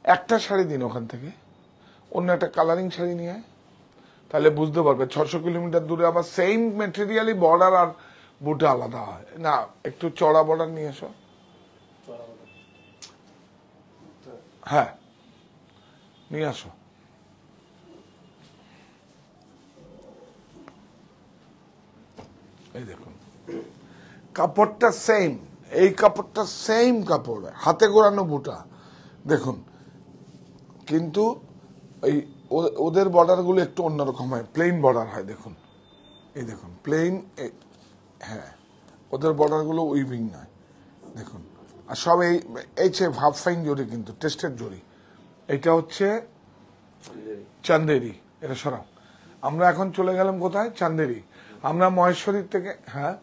একটা শাড়ি দিন, ওখান থেকে অন্য একটা কালারিং শাড়ি নিয়ে আয়, তাহলে বুঝতে পারবে। 600 কিলোমিটার দূরে আবার সেম মেটেরিয়ালি বর্ডার আর বুটা আলাদা হয় না, একটু চড়া বর্ডার নিয়ে এসো। হ্যাঁ, নিয়ে আসো। এই দেখুন, কাপড়টা সেম, এই কাপড়টা সেম কাপড়, হাতে গোড়ানো বুটা দেখুন, কিন্তু এই ওদের বর্ডার গুলো একটু অন্যরকম হয়, প্লেন বর্ডার হয়। দেখুন, এই দেখুন প্লেন, হ্যাঁ, ওদের বর্ডার গুলো উইভিং নয়, দেখুন। আর সব এই হাফ ফাইন জরি, কিন্তু টেস্টেড জরি। এটা হচ্ছে চান্দেরি, এটা সরাও। আমরা এখন চলে গেলাম কোথায়? চান্দেরি। আমরা মহেশ্বরীর থেকে, হ্যাঁ,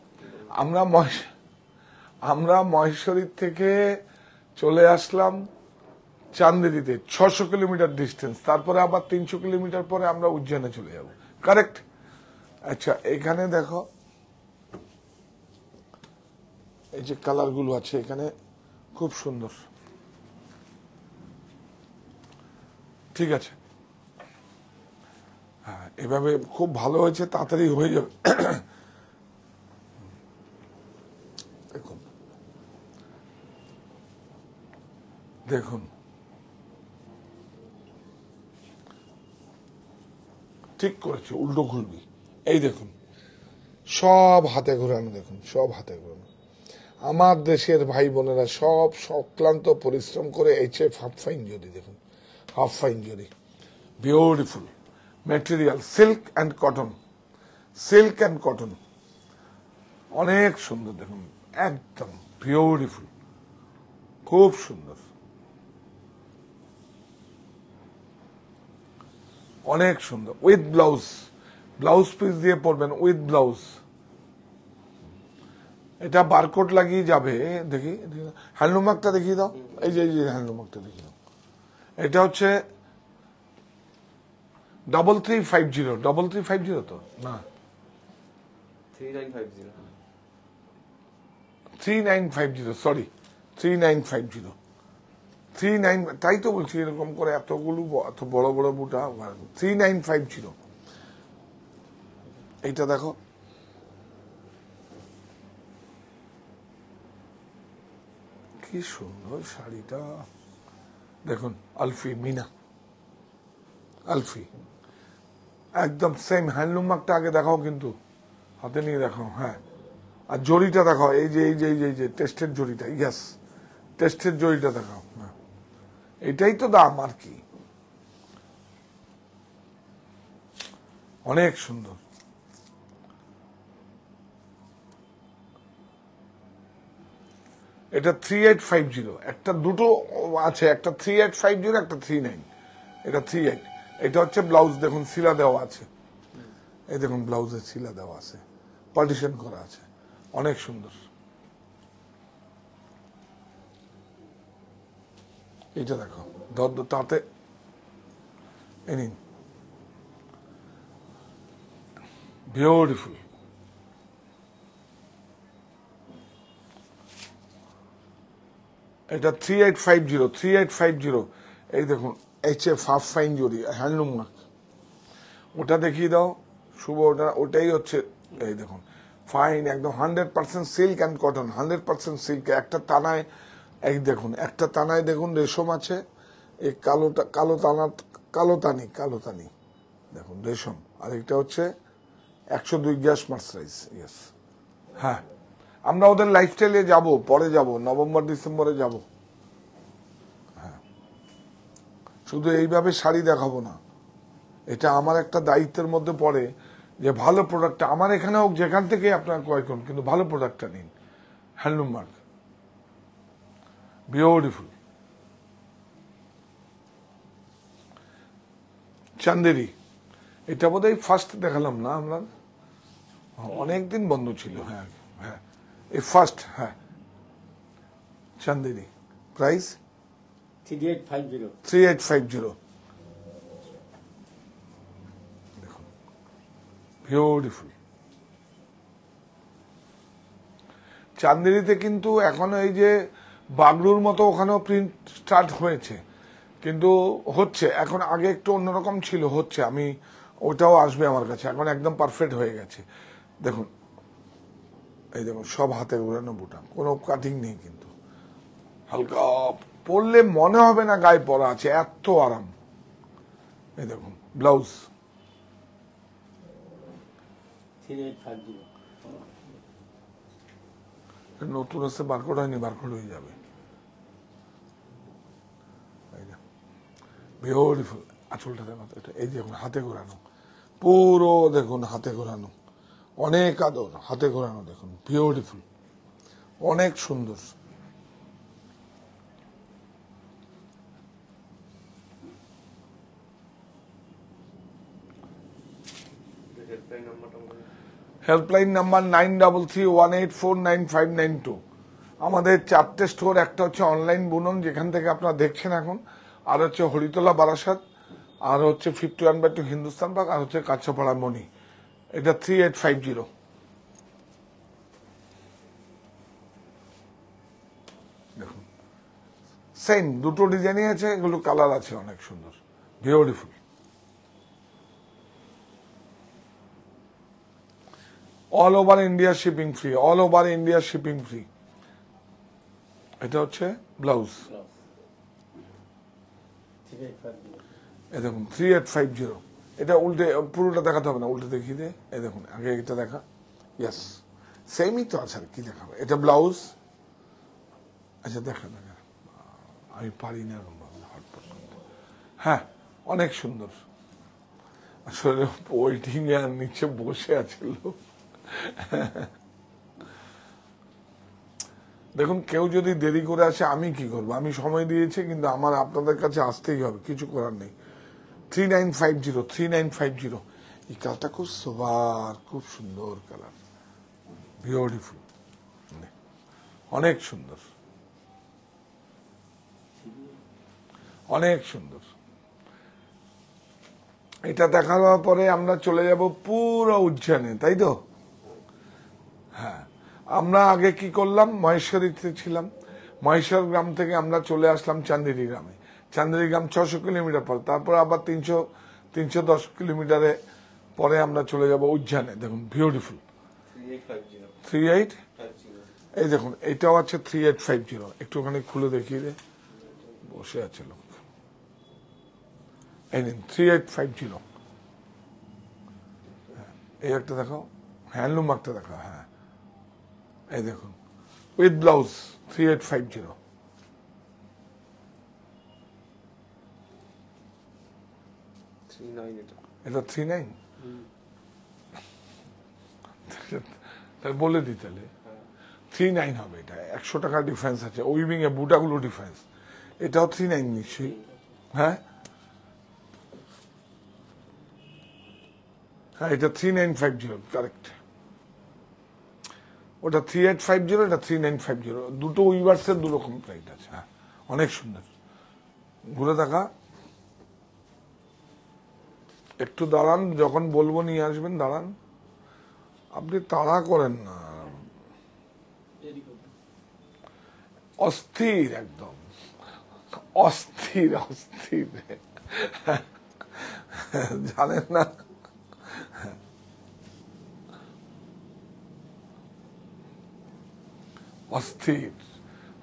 আমরা মহেশ্বরীর থেকে চলে আসলাম চান্দেরিতে, 600 কিলোমিটার ডিস্টেন্স। তারপরে আবার 300 কিলোমিটার পরে আমরা উজ্জয়নে চলে যাব, কারেক্ট? আচ্ছা, এখানে দেখো, এই যে কালার গুলো আছে এখানে, খুব সুন্দর। ঠিক আছে, হ্যাঁ, এভাবে খুব ভালো হয়েছে, তাড়াতাড়ি হয়ে যাবে। দেখুন, দেখুন, ঠিক করেছে, উল্টো খুলবি। এই দেখুন, সব হাতে ঘোরানো, দেখুন সব হাতে ঘোরানো। আমার দেশের ভাই বোনেরা সব অক্লান্ত পরিশ্রম করে HF হাফ ফাইন জরি, দেখুন হাফ ফাইন জরি, beautiful material, silk and cotton, silk and cotton, অনেক সুন্দর। দেখুন, একদম বিউটিফুল, খুব সুন্দর। অনেক সুন্দর উইথ ব্লাউজ, ব্লাউজ পিস দিয়ে পরবেন উইথ ব্লাউজ। এটা বারকোড লাগিয়ে যাবে। দেখি হ্যান্ডলুম মার্কটা দেখিয়ে দাও, এই যে হ্যান্ডলুম মার্কটা দেখিয়ে দাও। এটা হচ্ছে 3350, 3350 তো না 3950 3950, সরি 3950, 39, তাই তো বলছি এরকম করে এতগুলো এত বড় বড় বুটা 3950। এইটা দেখো, কি সুন্দর শাড়িটা দেখুন, আলফি মিনা, আলফি একদম সেম হ্যান্ডলুম মার্কটা আগে দেখাও, কিন্তু হাতে নিয়ে দেখাও। হ্যাঁ, আর জড়িটা দেখাও, এই যে এই যে এই যে এই যে টেস্টের জড়িটা, ইয়াস টেস্টের জড়িটা দেখাও। হ্যাঁ, এটাই তো দাম আর কি, অনেক সুন্দর। এটা 3850, একটা দুটো আছে, একটা 3850, একটা 39, এটা 38। এটা হচ্ছে ব্লাউজ, দেখুন সিলা দেওয়া আছে, এই দেখুন ব্লাউজের সিলা দেওয়া আছে, পার্টিশন করা আছে, অনেক সুন্দর। এটা দেখো তাতে এই নিন, বিউটিফুল। এটা 3850, 3850, এই দেখুন HF হাফ ফাইন জরি হ্যান্ডলুম মার্ক, ওটা দেখিয়ে দাও শুভ, ওটাই হচ্ছে এই দেখুন ফাইন একদম 100% সিল্ক অ্যান্ড কটন, 100% সিল্ক। একটা তানায় এই দেখুন, একটা তানায় দেখুন রেশম আছে, এই কালো তানি দেখুন রেশম, আর এটা হচ্ছে 102 গ্যাস মার্সারাইজ। ইয়েস, হ্যাঁ আমরা ওদের লাইফস্টাইলে যাব, পরে যাব, নভেম্বর ডিসেম্বরে যাব। হ্যাঁ, শুধু এইভাবে শাড়ি দেখাবো না, এটা আমার একটা দায়িত্বের মধ্যে পড়ে যে ভালো প্রোডাক্টটা আমার এখানে হোক, যেখান থেকে আপনারা ক্রয় করুন, কিন্তু ভালো প্রোডাক্টটা নিন। Handloom mark, beautiful. চান্দেরি, এটা বোধহয় ফার্স্ট দেখালাম না আমরা, অনেকদিন বন্ধ ছিল। হ্যাঁ হ্যাঁ, এই ফার্স্ট। হ্যাঁ, চান্দেরি, প্রাইস 3850। 3850, দেখুন বিউটিফুল। চান্দেরিতে কিন্তু এখন এই যে বাগলুর মতো ওখানেও প্রিন্ট স্টার্ট হয়েছে, কিন্তু হচ্ছে এখন, আগে একটু অন্যরকম ছিল, হচ্ছে, আমি ওটাও আসবে আমার কাছে, এখন একদম পারফেক্ট হয়ে গেছে। দেখুন এই দেখুন সব হাতে ঘোরানো বুটা, কোনো কাটিং নেই, কিন্তু হালকা পরলে মনে হবে না গায়ে পরা আছে, এত আরাম। এই দেখুন ব্লাউজ 3850। নতুন আসছে, বারকোড হয়নি, বারকোড হয়ে যাবে। বিউটিফুল, আঁচলটা দেখো, এটা এই দেখুন হাতে ঘোরানো, পুরো দেখুন হাতে ঘোরানো, অনেক আদর, হাতে ঘোরানো দেখুন, বিউটিফুল, অনেক সুন্দর। হেল্পলাইন নাম্বারটা বলুন। Helpline number 9331849592। আমাদের 4টে স্টোর, একটা হচ্ছে অনলাইন বুনন যেখান থেকে আপনারা দেখছেন এখন, আর হচ্ছে হরিতলা বারাসাত, আর হচ্ছে 51/2 হিন্দুস্তান পার্ক, আর হচ্ছে কাছাপাড়া মণি। এটা 3850। দেখুন সেম দুটো ডিজাইনই আছে, এগুলো কালার আছে, অনেক সুন্দর, beautiful. All over India shipping free, all over India shipping free. এটা হচ্ছে ব্লাউজ, 3850। এই দেখুন 3850। এটা উল্টে, পুরোটা দেখাতে হবে না, উল্টে দেখিয়ে দে। এই দেখুন আগে এটা দেখা, ইয়েস সেমই তো আছে, আর কি দেখাবে। এটা ব্লাউজ, আচ্ছা দেখা দেখা, আমি পারি না এরকম ভাবে হটপট করতে। হ্যাঁ, অনেক সুন্দর। আসলে ওয়েটিং এ আর নিচে বসে আছে লোক। দেখুন কেউ যদি দেরি করে আসে আমি কি করবো, আমি সময় দিয়েছি, কিন্তু আমার আপনাদের কাছে আসতেই হবে, কিছু করার নেই। 3950 এই কালারটা খুব সোবার, খুব সুন্দর কালার, বিউটিফুল, অনেক সুন্দর, অনেক সুন্দর। এটা দেখানোর পরে আমরা চলে যাব পুরো উজ্জয়নে, তাই তো? হ্যাঁ, আমরা আগে কি করলাম, মহেশ্বরীতে ছিলাম, মহেশ্বর গ্রাম থেকে আমরা চলে আসলাম চান্দেরি গ্রামে। চান্দেরি গ্রাম 600 কিলোমিটার পর, তারপর আবার 310 কিলোমিটারে পরে আমরা চলে যাব উজ্জয়নে। দেখুন বিউটিফুল 38, এই দেখুন এটাও আছে 3850। একটুখানি খুলে দেখিয়ে দে, বসে আছে লোক। এই নিন 3850, এই একটা দেখো, হ্যান্ডলুম একটা দেখো। হ্যাঁ, এই দেখুন উইথ ব্লাউজ 3850। এটা 39, বলে দিই তাহলে 39 হবে। এটা 100 টাকা ডিফারেন্স আছে, উইভিং এ বুটাগুলো ডিফারেন্স। এটাও 39 নিশ্চয়ই। হ্যাঁ হ্যাঁ, এটা 3950 কারেক্ট। ওটা 3850, এটা 3950। দুটো উইভার্সের দু রকম প্রাইস আছে। হ্যাঁ, অনেক সুন্দর। ঘুরে দেখা, একটু দাঁড়ান, যখন বলবো নিয়ে আসবেন দাঁড়ান, আপনি তাড়া করেন না, অস্থির একদম, অস্থির অস্থির, জানেন না? অস্থির,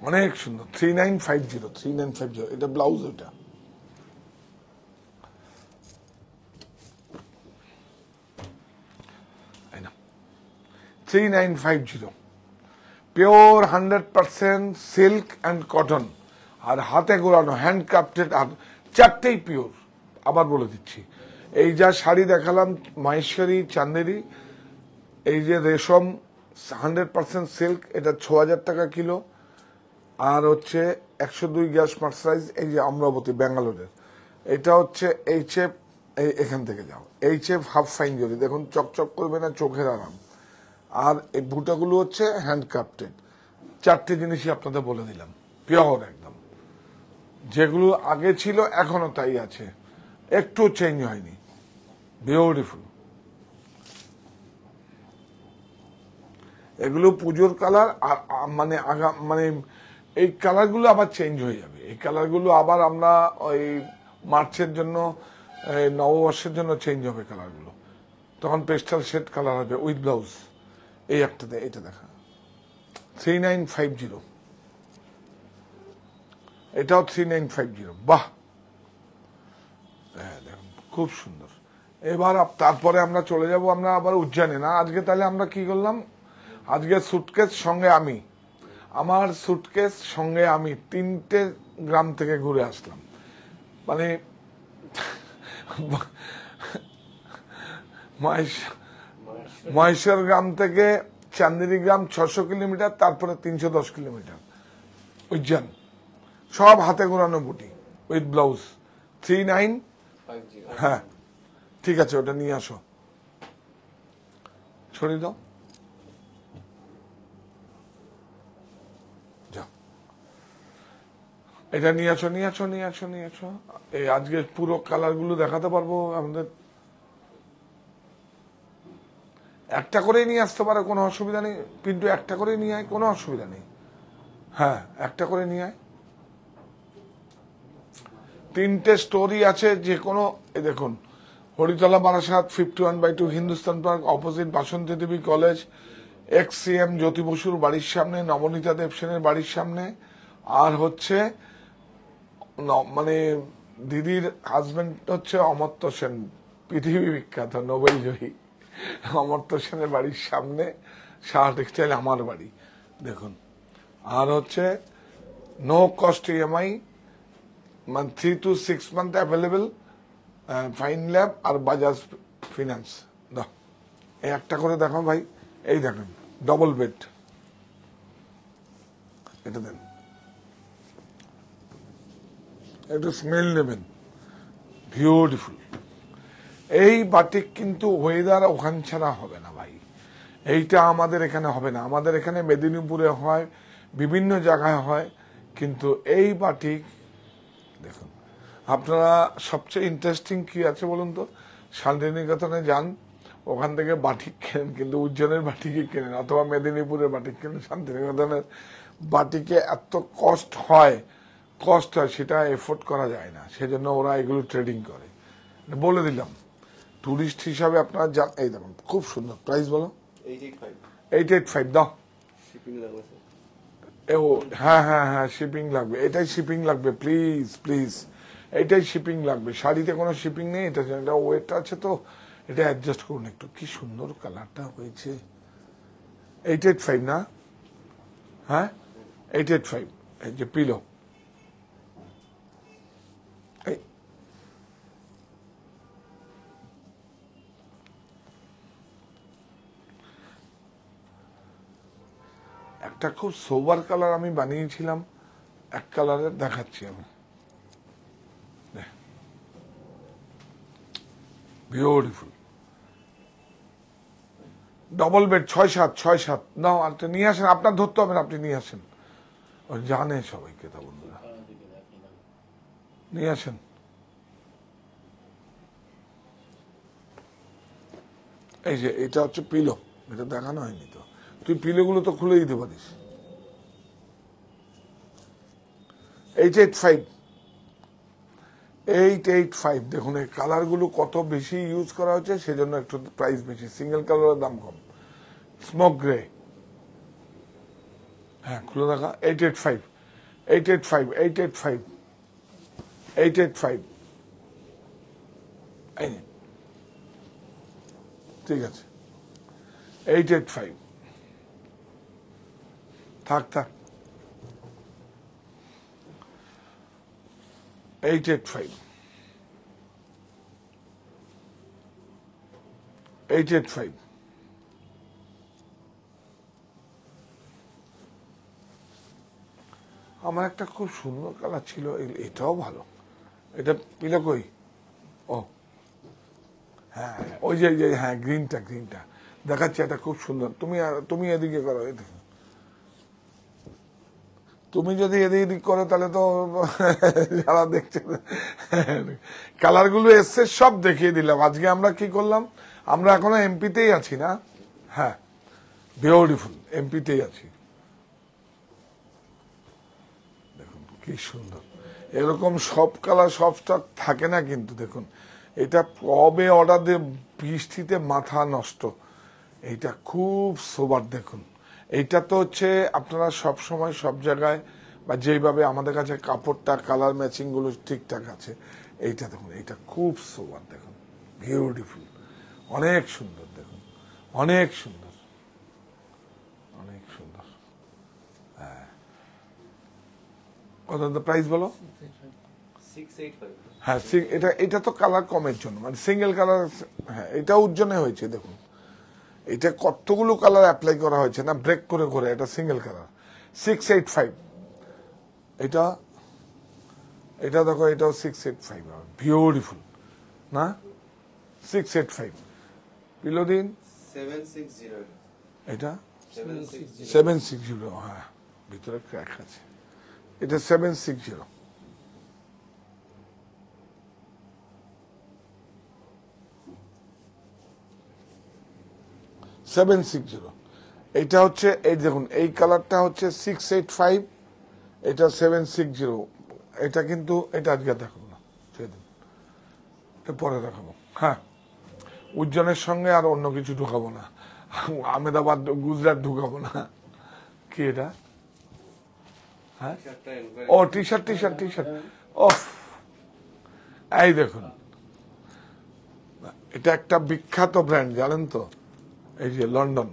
অনেক সুন্দর। 3950, এটা ব্লাউজ। এটা পিওর 100% সিল্ক অ্যান্ড কটন, আর হাতে গোড়ানো হ্যান্ডক্রাফটেড, আর চারটেই পিওর। আবার বলে দিচ্ছি, এই যা শাড়ি দেখালাম মাহেশ্বরী চান্দেরি, এই যে রেশম 100% সিল্ক, এটা 6000 টাকা কিলো। আর হচ্ছে 102 গ্যাস মার্সারাইজ, এই যে অমরাবতী ব্যাঙ্গালোরের, এটা হচ্ছে HF, এখান থেকে যাও, HF হাফ ফাইন জরি, দেখুন চকচক করবে না, চোখের আরাম। আর এই বুটাগুলো হচ্ছে হ্যান্ডক্রাফটেড। চারটে জিনিসই আপনাদের বলে দিলাম, পিওর একদম। যেগুলো আগে ছিল এখনো তাই আছে, একটু চেঞ্জ হয়নি। বিউটিফুল। এগুলো পুজোর কালার, আর মানে এই কালারগুলো আবার চেঞ্জ হয়ে যাবে। এই কালারগুলো আবার আমরা ওই মার্চের জন্য, নববর্ষের জন্য চেঞ্জ হবে কালারগুলো, তখন পেস্টাল শেড কালার হবে উইথ ব্লাউজ। এই একটাতে, এটা দেখা 3950, এটাও 3950। বাহ, দেখুন খুব সুন্দর। এবার তারপরে আমরা চলে যাব আমরা আবার উজ্জয়নে। না, আজকে তাহলে আমরা কি করলাম, আজকে সুটকেস সঙ্গে আমি, আমার সুটকেস সঙ্গে আমি 3টে গ্রাম থেকে ঘুরে আসলাম। মানে মহেশ্বর গ্রাম থেকে চান্দেরি গ্রাম 600 কিলোমিটার, তারপরে 310 কিলোমিটার উজ্জয়ন, সব হাতে গোড়ানো বুটি উইথ ব্লাউজ 3950। হ্যাঁ ঠিক আছে, ওটা নিয়ে আসো, ছড়িয়ে দাও, যাও, এটা নিয়ে আসো, নিয়ে আসো, নিয়ে আসো, নিয়ে আসো। এই আজকে পুরো কালার গুলো দেখাতে পারবো আমাদের। একটা করে নিয়ে আসতে পারে, কোনো অসুবিধা নেই। কিন্তু একটা করে নিয়ে আয়, কোনো অসুবিধা নেই। হ্যাঁ, একটা করে নিয়ে আয়। 3টে স্টোরি আছে, যে কোনো, এই দেখুন, হরিতলা বারাসাত 51/2 হিন্দুস্তান পার্ক, অপোজিট বাসন্তী দেবী কলেজ, XCM জ্যোতি বসুর বাড়ির সামনে, নবনীতা দেব সেনের বাড়ির সামনে। আর হচ্ছে মানে দিদির হাজবেন্ড হচ্ছে অমর্ত্য সেন, পৃথিবী বিখ্যাত নোবেল জয়ী অমর্ত্য সেনের বাড়ির সামনে, শাহ টেক্সটাইল আমার বাড়ি, দেখুন। আর হচ্ছে নো কস্ট EMI, মানে 3 to 6 month available, fine lab আর বাজাজ ফিনান্স। দাও, এই একটা করে দেখো ভাই, এই দেখেন ডবল বেড, এটা দেন, একটু স্মেল নেবেন, বিউটিফুল। এই বাটিক কিন্তু ওয়েদার ওখান ছাড়া হবে না ভাই, এইটা আমাদের এখানে হবে না। আমাদের এখানে মেদিনীপুরে হয়, বিভিন্ন জায়গায় হয়, কিন্তু এই বাটিক দেখুন। আপনারা সবচেয়ে ইন্টারেস্টিং কি আছে বলুন তো, শান্তিনিকেতনে যান, ওখান থেকে বাটিক কেনেন, কিন্তু উজ্জয়নের বাটিকে কেনেন, অথবা মেদিনীপুরের বাটিক কেনেন। শান্তিনিকেতনের বাটিকে এত কষ্ট হয় সেটা এফোর্ড করা যায় না, সেজন্য ওরা এগুলো ট্রেডিং করে। বলে দিলাম, টুরিস্ট হিসাবে আপনারা যান। এই দেখুন খুব সুন্দর, প্রাইস বলো। 885 দাও। শিপিং লাগবে স্যার? হ্যাঁ হ্যাঁ হ্যাঁ, শিপিং লাগবে, এটাই শিপিং লাগবে, প্লিজ প্লিজ, এটাই শিপিং লাগবে। শাড়িতে কোনো শিপিং নেই, এটা ওয়েট আছে তো, এটা অ্যাডজাস্ট করুন একটু। কি সুন্দর কালারটা হয়েছে। 885 না? হ্যাঁ 885। এই যে পিলো, একটা খুব সোবার কালার আমি বানিয়েছিলাম, এক কালারের দেখাচ্ছি আমি। বিউটিফুল ডবল বেড, 6-7 নাও। আর নিয়ে আসেন, আপনার ধরতে হবে না, আপনি নিয়ে আসেন। ওই জানে সবাইকে তা বন্ধুরা, নিয়ে আসেন। এই যে এটা হচ্ছে পিলো, এটা দেখানো হয়নি তো, তুই পিলোগুলো তো খুলে দিতে পারিস। 885 দেখুন, এই কালারগুলো কত বেশি ইউজ করা হচ্ছে, সেজন্য একটু প্রাইস বেশি। সিঙ্গেল কালারের দাম কম। স্মোক গ্রে, হ্যাঁ খুলে দেখা। 885 ঠিক আছে। 885 থাক। 885 আমার একটা খুব সুন্দর কালার ছিল, এটাও ভালো। এটা পিলো কই? ও হ্যাঁ, ওই যে হ্যাঁ গ্রিনটা দেখাচ্ছি, এটা খুব সুন্দর। তুমি এদিকে করো, তুমি যদি এদিক করো তাহলে তো যারা দেখছে, কালারগুলো এসছে সব দেখিয়ে দিলাম। আজকে আমরা কি করলাম, আমরা এখনো এমপিতেই আছি না? হ্যাঁ বিউটিফুল, এমপিতেই আছি। দেখুন কি সুন্দর, এরকম সব কালার সব স্টক থাকে না কিন্তু। দেখুন এটা কবে অর্ডার দিয়ে, বৃষ্টিতে মাথা নষ্ট। এইটা খুব সোবার। দেখুন এইটা তো হচ্ছে আপনারা সব সময় সব জায়গায়, বা যেইভাবে আমাদের কাছে কাপড়টা কালার ম্যাচিং গুলো ঠিকঠাক আছে। এইটা দেখুন, এইটা খুব সোবার। দেখুন বিউটিফুল, অনেক সুন্দর। দেখুন অনেক সুন্দর, অনেক সুন্দর। হ্যাঁ কত প্রাইস বলো? 685। হ্যাঁ এটা তো কালার কমের জন্য, মানে সিঙ্গেল কালার। হ্যাঁ এটা উজ্জ্বলে হয়েছে। দেখুন এটা কতগুলো কালার অ্যাপ্লাই করা হয়েছে না, ব্রেক করে। এটা সিঙ্গেল কালার। 685 এটা দেখো, এটাও 685। বিউটিফুল না? 685 পিলো দিন। 760। এটা 760। 760, হ্যাঁ ভিতরে ক্র্যাক আছে। এটা 760। এটা হচ্ছে, এই দেখুন এই কালারটা হচ্ছে 685, এটা 760। এটা কিন্তু এটা আজকে দেখাবো না, এটা পরে দেখাবো। হ্যাঁ উজ্জয়নের সঙ্গে আর অন্য কিছু ঢুকাবো না, আহমেদাবাদ গুজরাট ঢুকাবো না। কি এটা? হ্যাঁ ও টি শার্ট। ও এই দেখুন, এটা একটা বিখ্যাত ব্র্যান্ড জানেন তো, এই যে লন্ডন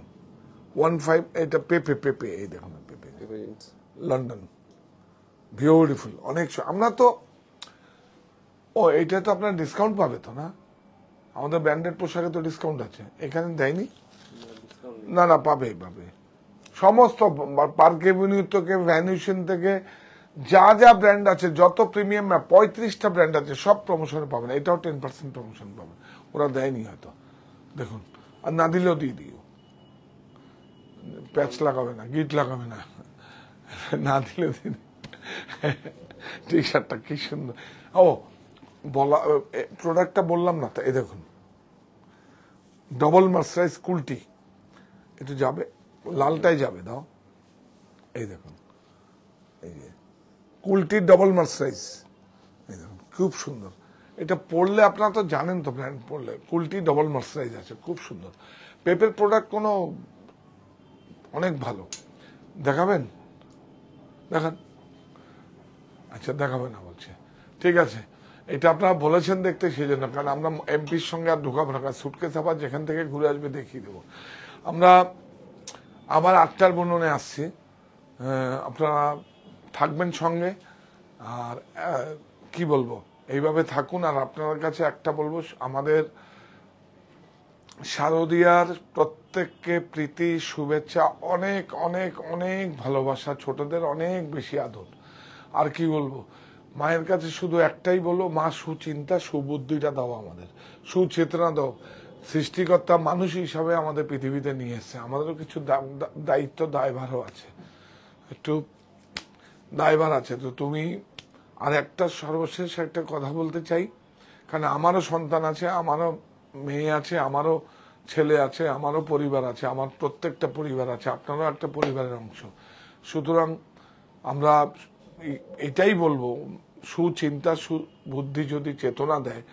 15। এটা পেপে, এই দেখুন পেপে, লন্ডন বিউটিফুল। অনেক আমরা তো, ও এটা তো আপনার ডিসকাউন্ট পাবে তো না? আমাদের ব্র্যান্ডেড পোশাকে তো ডিসকাউন্ট আছে, এখানে দেয়নি না? পাবে। সমস্ত পার্ক এভিনিউ থেকে, ভ্যানিউশন থেকে, যা যা ব্র্যান্ড আছে, যত প্রিমিয়াম 35টা ব্র্যান্ড আছে, সব প্রমোশনে পাবেন। এটাও 10% প্রমোশন পাবেন, ওরা দেয়নি হয়তো, দেখুন। আর না দিলেও দিয়ে দিও, প্যাচ লাগাবে না, গিট লাগাবে না, না দিলেও দিয়ে দিও। টি শার্টটা কি সুন্দর। ও বলা, প্রোডাক্টটা বললাম না, এই দেখুন ডবল মার্সারাইজ কুলটি, একটু যাবে, লালটাই যাবে, দাও, এই দেখুন, এই যে কুলটির ডবল মার্সারাইজ, এই দেখুন খুব সুন্দর। এটা পড়লে আপনারা তো জানেন তো, ব্র্যান্ড পড়লে কুলটি ডবল মার্সারাইজ আছে, খুব সুন্দর। পেপের প্রোডাক্ট কোনো অনেক ভালো। দেখাবেন? দেখান। আচ্ছা দেখাবে না বলছে, ঠিক আছে। এটা আপনারা বলেছেন দেখতে, সেই জন্য, কারণ আমরা এমপির সঙ্গে আর ঢোকাবো না, কারণ সুটকেস আবার যেখান থেকে ঘুরে আসবে দেখিয়ে দেবো। আমরা আবার 8টার বর্ণনে আসছি, আপনারা থাকবেন সঙ্গে। আর কি বলবো, এইভাবে থাকুন। আর আপনাদের কাছে একটা বলবো, আমাদের শারদীয়ার প্রত্যেককে প্রীতি, শুভেচ্ছা, অনেক অনেক অনেক ভালোবাসা, ছোটদের অনেক বেশি আদর। আর কি বলবো, মায়ের কাছে শুধু একটাই বলবো, মা সুচিন্তা সুবুদ্ধিটা দাও, আমাদের সুচেতনা দাও। সৃষ্টিকর্তা মানুষ হিসাবে আমাদের পৃথিবীতে নিয়ে এসছে, আমাদেরও কিছু দায়িত্ব দায়ভারও আছে, একটু দায়ভার আছে। তো তুমি, আর একটা সর্বশেষ একটা কথা বলতে চাই, কারণ আমারও সন্তান আছে, আমারও মেয়ে আছে, আমারও ছেলে আছে, আমারও পরিবার আছে, আমার প্রত্যেকটা পরিবার আছে, আপনারও একটা পরিবারের অংশ। সুতরাং আমরা এটাই বলবো, সুচিন্তা সুবুদ্ধি যদি চেতনা দেয়,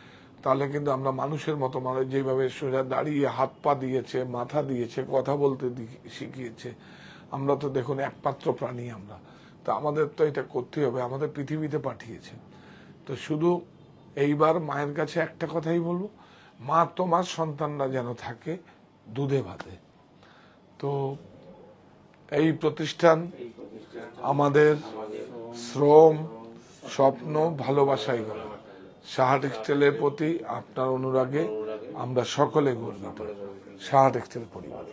তাহলে কিন্তু আমরা মানুষের মতো, মানে যেভাবে সোজা দাঁড়িয়ে হাত পা দিয়েছে, মাথা দিয়েছে, কথা বলতে শিখিয়েছে, আমরা তো দেখুন একমাত্র প্রাণী আমরা, তো আমাদের তো এটা করতেই হবে, আমাদের পৃথিবীতে পাঠিয়েছে। তো শুধু এইবার মায়ের কাছে একটা কথাই বলবো, মা তোমার সন্তানরা যেন থাকে দুধে ভাতে। তো এই প্রতিষ্ঠান আমাদের শ্রম, স্বপ্ন, ভালোবাসাই করে। সাহা টেক্সটাইলের প্রতি আপনার অনুরাগে আমরা সকলে গর্বিত, সাহা টেক্সটাইল পরিবার।